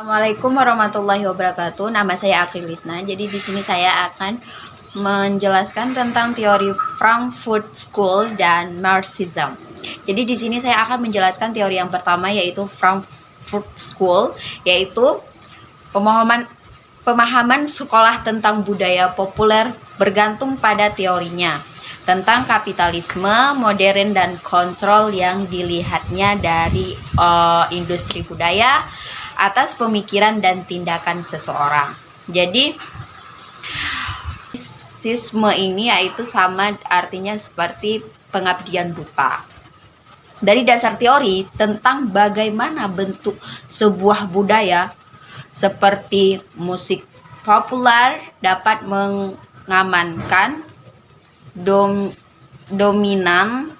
Assalamualaikum warahmatullahi wabarakatuh. Nama saya April Lisna. Jadi di sini saya akan menjelaskan tentang teori Frankfurt School dan Marxism. Jadi di sini saya akan menjelaskan teori yang pertama, yaitu Frankfurt School, yaitu pemahaman sekolah tentang budaya populer bergantung pada teorinya tentang kapitalisme modern dan kontrol yang dilihatnya dari industri budaya atas pemikiran dan tindakan seseorang. Jadi sisme ini yaitu sama artinya seperti pengabdian buta. Dari dasar teori tentang bagaimana bentuk sebuah budaya seperti musik populer dapat mengamankan dominan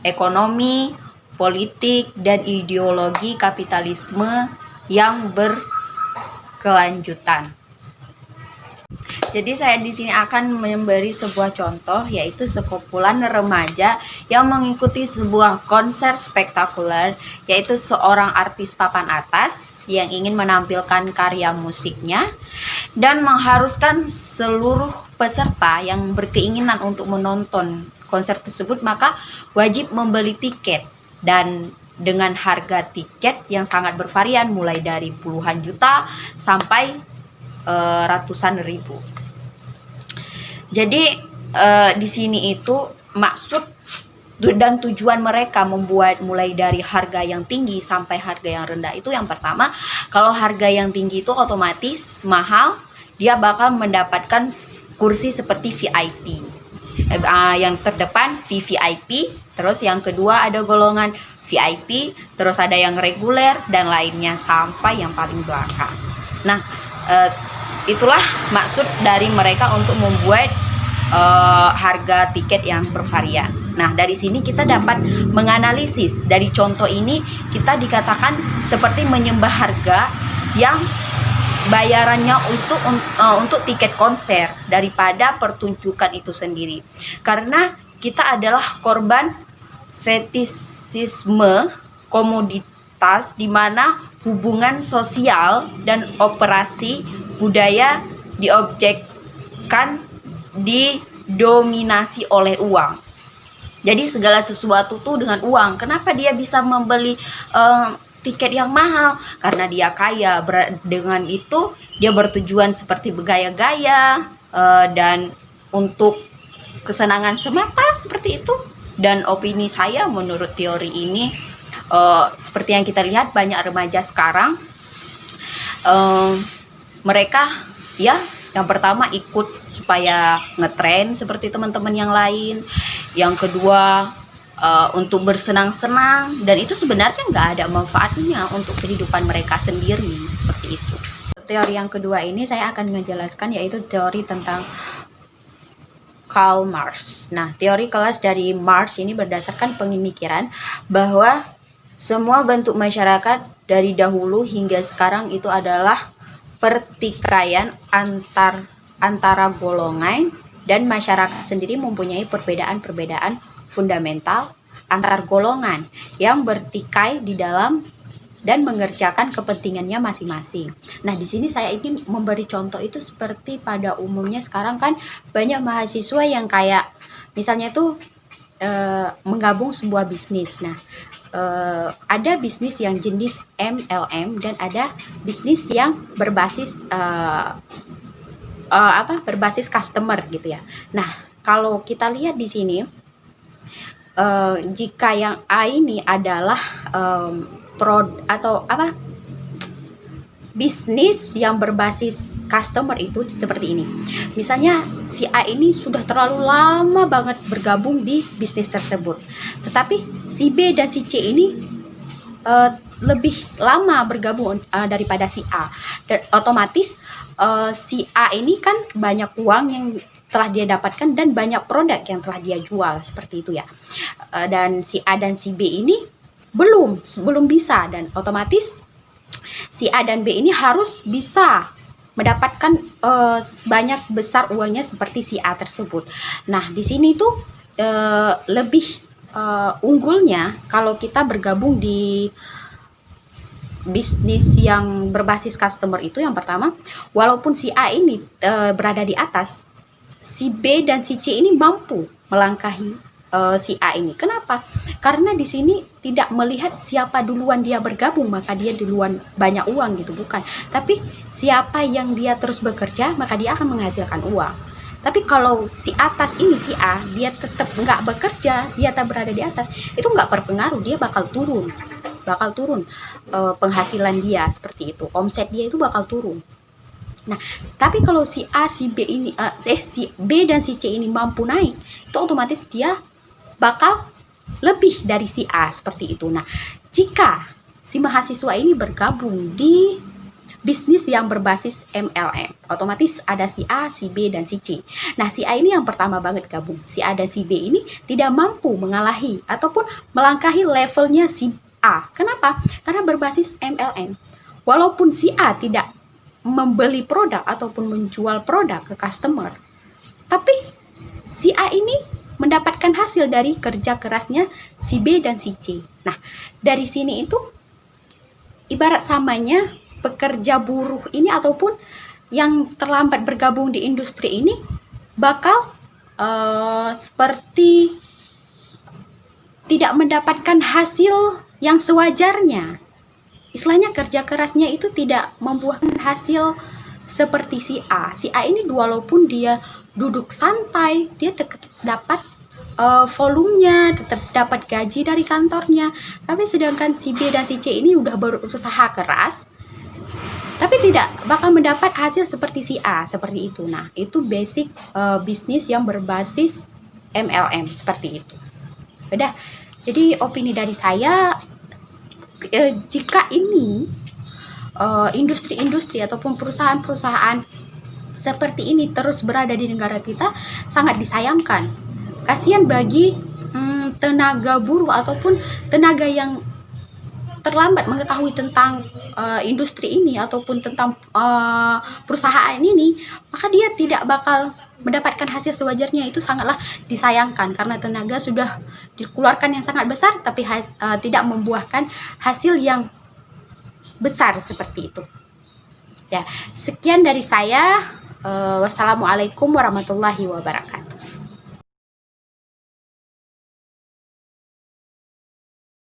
ekonomi, politik, dan ideologi kapitalisme yang berkelanjutan. Jadi saya di sini akan memberi sebuah contoh, yaitu sekumpulan remaja yang mengikuti sebuah konser spektakuler, yaitu seorang artis papan atas yang ingin menampilkan karya musiknya dan mengharuskan seluruh peserta yang berkeinginan untuk menonton konser tersebut maka wajib membeli tiket, dan dengan harga tiket yang sangat bervarian mulai dari puluhan juta sampai ratusan ribu. Jadi di sini itu maksud dan tujuan mereka membuat mulai dari harga yang tinggi sampai harga yang rendah itu, yang pertama, kalau harga yang tinggi itu otomatis mahal, dia bakal mendapatkan kursi seperti VIP. Yang terdepan VVIP, terus yang kedua ada golongan VIP, terus ada yang reguler dan lainnya sampai yang paling belakang. Nah, itulah maksud dari mereka untuk membuat harga tiket yang bervarian. Nah, dari sini kita dapat menganalisis dari contoh ini, kita dikatakan seperti menyembah harga yang bayarannya untuk tiket konser daripada pertunjukan itu sendiri. Karena kita adalah korban fetisisme komoditas, di mana hubungan sosial dan operasi budaya diobjekkan didominasi oleh uang. Jadi segala sesuatu tuh dengan uang. Kenapa dia bisa membeli tiket yang mahal? Karena dia kaya. Dengan itu dia bertujuan seperti bergaya-gaya dan untuk kesenangan semata seperti itu. Dan opini saya menurut teori ini, seperti yang kita lihat banyak remaja sekarang, mereka ya yang pertama ikut supaya ngetren seperti teman-teman yang lain. Yang kedua untuk bersenang-senang, dan itu sebenarnya nggak ada manfaatnya untuk kehidupan mereka sendiri seperti itu. Teori yang kedua ini saya akan menjelaskan, yaitu teori tentang Karl Marx. Nah, teori kelas dari Marx ini berdasarkan pemikiran bahwa semua bentuk masyarakat dari dahulu hingga sekarang itu adalah pertikaian antara golongan, dan masyarakat sendiri mempunyai perbedaan-perbedaan fundamental antar golongan yang bertikai di dalam dan mengerjakan kepentingannya masing-masing. Nah, di sini saya ingin memberi contoh itu seperti pada umumnya sekarang kan banyak mahasiswa yang kayak misalnya tuh menggabung sebuah bisnis. Nah, ada bisnis yang jenis MLM dan ada bisnis yang berbasis berbasis customer gitu ya. Nah, kalau kita lihat di sini, jika yang A ini adalah bisnis yang berbasis customer itu seperti ini. Misalnya si A ini sudah terlalu lama banget bergabung di bisnis tersebut. Tetapi si B dan si C ini lebih lama bergabung daripada si A. Dan otomatis si A ini kan banyak uang yang telah dia dapatkan dan banyak produk yang telah dia jual seperti itu ya. Dan si A dan si B ini belum bisa, dan otomatis si A dan B ini harus bisa mendapatkan banyak besar uangnya seperti si A tersebut. Nah, di sini tuh lebih unggulnya kalau kita bergabung di bisnis yang berbasis customer itu yang pertama, walaupun si A ini berada di atas, si B dan si C ini mampu melangkahi si A ini. Kenapa? Karena di sini tidak melihat siapa duluan dia bergabung maka dia duluan banyak uang gitu, bukan. Tapi siapa yang dia terus bekerja maka dia akan menghasilkan uang. Tapi kalau si atas ini, si A, dia tetap nggak bekerja, dia tak berada di atas, itu nggak berpengaruh, dia bakal turun penghasilan dia seperti itu, omset dia itu bakal turun. Nah, tapi kalau si A, si B ini, si B dan si C ini mampu naik, itu otomatis dia bakal lebih dari si A seperti itu. Nah, jika si mahasiswa ini bergabung di bisnis yang berbasis MLM, otomatis ada si A, si B, dan si C. Nah, si A ini yang pertama banget gabung. Si A dan si B ini tidak mampu mengalahi ataupun melangkahi levelnya si A. Kenapa? Karena berbasis MLM. Walaupun si A tidak membeli produk ataupun menjual produk ke customer, tapi si A ini mendapatkan hasil dari kerja kerasnya si B dan si C. Nah, dari sini itu ibarat samanya pekerja buruh ini ataupun yang terlambat bergabung di industri ini bakal seperti tidak mendapatkan hasil yang sewajarnya. Istilahnya kerja kerasnya itu tidak membuahkan hasil seperti si A. Si A ini walaupun dia duduk santai, dia tetap dapat volumenya, tetap dapat gaji dari kantornya. Tapi sedangkan si B dan si C ini udah berusaha keras, tapi tidak bakal mendapat hasil seperti si A, seperti itu. Nah, itu basic bisnis yang berbasis MLM seperti itu. Udah, jadi opini dari saya, jika ini industri-industri ataupun perusahaan-perusahaan seperti ini terus berada di negara kita, sangat disayangkan. Kasihan bagi tenaga buruh ataupun tenaga yang terlambat mengetahui tentang industri ini ataupun tentang perusahaan ini, maka dia tidak bakal mendapatkan hasil sewajarnya. Itu sangatlah disayangkan karena tenaga sudah dikeluarkan yang sangat besar tapi tidak membuahkan hasil yang besar seperti itu. Ya, sekian dari saya. Wassalamualaikum warahmatullahi wabarakatuh.